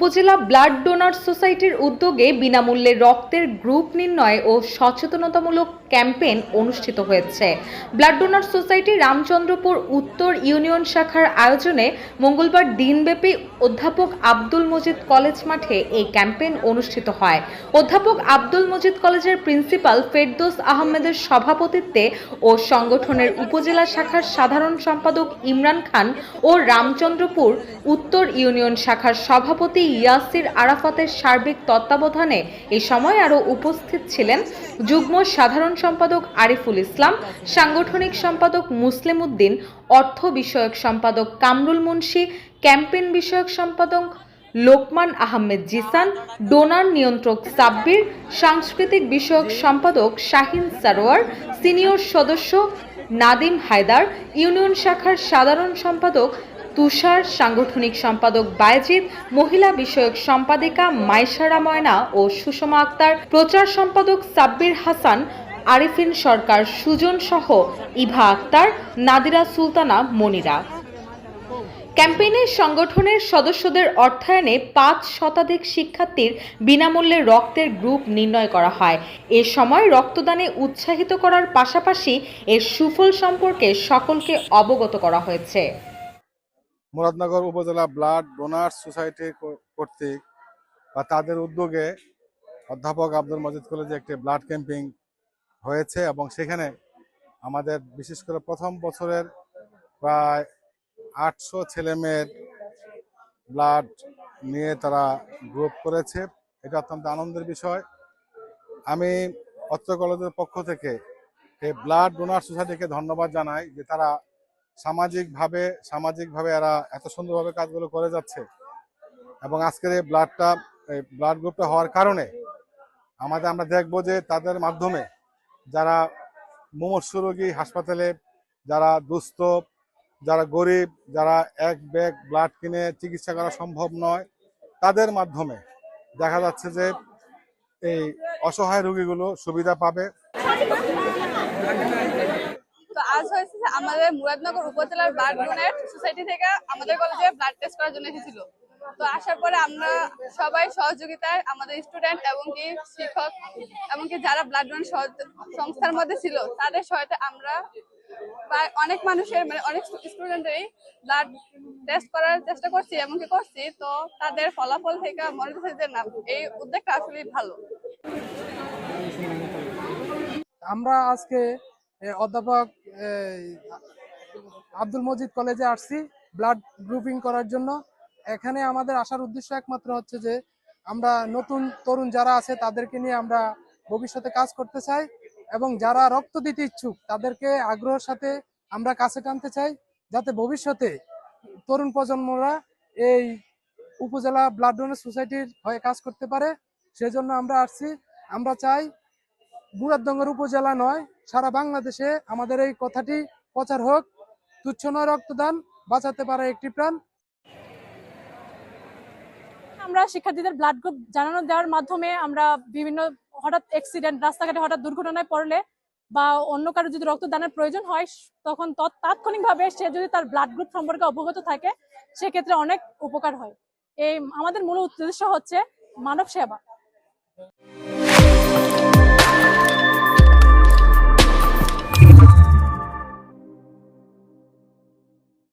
উপজেলা blood donor সোসাইটির উদ্যোগে বিনামূল্যে রক্তের গ্রুপ নির্ণয় ও সচেতনতামূলক ক্যাম্পেইন অনুষ্ঠিত হয়েছে। ব্লাড ডোনার সোসাইটি রামচন্দ্রপুর উত্তর ইউনিয়ন শাখার আয়োজনে মঙ্গলবার দিনব্যাপী অধ্যাপক আব্দুল মজিদ কলেজ মাঠে এই ক্যাম্পেইন অনুষ্ঠিত হয়। অধ্যাপক আব্দুল মজিদ কলেজের প্রিন্সিপাল ফেরদৌস আহমেদের সভাপতিত্বে ও সংগঠনের উপজেলা শাখার সাধারণ সম্পাদক ইমরান খান ও রামচন্দ্রপুর উত্তর ইউনিয়ন শাখার সভাপতি ইয়াসির আরাফাতের সার্বিক তত্ত্বাবধানে এই সময় আরও উপস্থিত ছিলেন যুগ্ম সাধারণ সম্পাদক আরিফুল ইসলাম, সাংগঠনিক সম্পাদক মুসলিম উদ্দিন, অর্থ বিষয়ক সম্পাদক কামরুল মুন্সি, ক্যাম্পেইন বিষয়ক সম্পাদক লোকমান আহমেদ জিসান, ডোনার নিয়ন্ত্রক সাব্বির, সাংস্কৃতিক বিষয়ক সম্পাদক শাহিন সারোয়ার, সিনিয়র সদস্য নাদিম হায়দার, ইউনিয়ন শাখার সাধারণ সম্পাদক তুষার, সাংগঠনিক সম্পাদক বায়েজিদ, মহিলা বিষয়ক সম্পাদিকা মাইশারা ময়না ও সুষমা আক্তার, প্রচার সম্পাদক সাব্বির হাসান, আরিফিন সরকার সুজন সহ ইভা আক্তার, নাদিরা সুলতানা মনিরা। ক্যাম্পেইনে সংগঠনের সদস্যদের অর্থায়নে 5 শতাধিক শিক্ষার্থীর বিনামূল্যে রক্তের গ্রুপ নির্ণয় করা হয়। এ সময় রক্তদানে উৎসাহিত করার পাশাপাশি এর সুফল সম্পর্কে সকলকে অবগত করা হয়েছে। মুরাদনগর উপজেলা ব্লাড ডোনার্স সোসাইটি কর্তৃক বা তাদের উদ্যোগে অধ্যাপক আব্দুল মজিদ কলেজে একটি ব্লাড ক্যাম্পিং হয়েছে এবং সেখানে আমাদের বিশেষ করে প্রথম বছরের প্রায় 800 ছেলেমেয়ের ব্লাড নিয়ে তারা গ্রুপ করেছে। এটা অত্যন্ত আনন্দের বিষয়। আমি অত্র কলেজের পক্ষ থেকে এই ব্লাড ডোনার সোসাইটিকে ধন্যবাদ জানাই যে তারা সামাজিকভাবে এরা এত সুন্দরভাবে কাজগুলো করে যাচ্ছে এবং আজকের এই ব্লাড গ্রুপটা হওয়ার কারণে আমরা দেখবো যে তাদের মাধ্যমে যারা মুমূর্ষু রোগী, হাসপাতালে যারা দুস্থ, যারা গরিব, যারা এক ব্যাগ ব্লাড কিনে চিকিৎসা করা সম্ভব নয়, তাদের মাধ্যমে দেখা যাচ্ছে যে এই অসহায় রোগীগুলো সুবিধা পাবে। তো আজ হয়েছে যে আমাদের মুরাদনগর উপজেলার ব্লাড ডোনেট সোসাইটি থেকে আমাদের কলেজে ব্লাড টেস্ট করার জন্য এসেছিল। তো আসার পরে আমরা সবাই সহযোগিতায় আমাদের স্টুডেন্ট এবং কি শিক্ষক এমনকি যারা ব্লাড ডোনেট সংস্থার মধ্যে ছিল তাদের সহায়তায় আমরা প্রায় অনেক মানুষের অনেক স্টুডেন্টেরই ব্লাড টেস্ট করার চেষ্টা করছি এমনকি করছি। তো তাদের ফলাফল থেকে মনে হচ্ছে যে না, এই উদ্যোগটা আসলে ভালো। আমরা আজকে অধ্যাপক আব্দুল মজিদ কলেজে আসছি ব্লাড গ্রুপিং করার জন্য। এখানে আমাদের আসার উদ্দেশ্য একমাত্র হচ্ছে যে আমরা নতুন তরুণ যারা আছে তাদেরকে নিয়ে আমরা ভবিষ্যতে কাজ করতে চাই এবং যারা রক্ত দিতে ইচ্ছুক তাদেরকে আগ্রহের সাথে আমরা কাছে টানতে চাই, যাতে ভবিষ্যতে তরুণ প্রজন্মরা এই উপজেলা ব্লাড ডোনার সোসাইটির হয়ে কাজ করতে পারে। সেজন্য আমরা আসছি। আমরা চাই মুরাদনগর উপজেলা নয়, সারা বাংলাদেশে আমাদের এই কথাটি প্রচার হোক, তুচ্ছ নয় রক্তদান, বাঁচাতে পারে একটি প্রাণ। আমরা শিক্ষার্থীদের ব্লাড গ্রুপ জানানো দেওয়ার মাধ্যমে আমরা বিভিন্ন হঠাৎ অ্যাক্সিডেন্ট, রাস্তাঘাটে হঠাৎ দুর্ঘটনায় পড়লে বা অন্য কারো যদি রক্তদানের প্রয়োজন হয় তখন তাৎক্ষণিকভাবে সে যদি তার ব্লাড গ্রুপ সম্পর্কে অবগত থাকে সেক্ষেত্রে অনেক উপকার হয়। এই আমাদের মূল উদ্দেশ্য হচ্ছে মানব সেবা।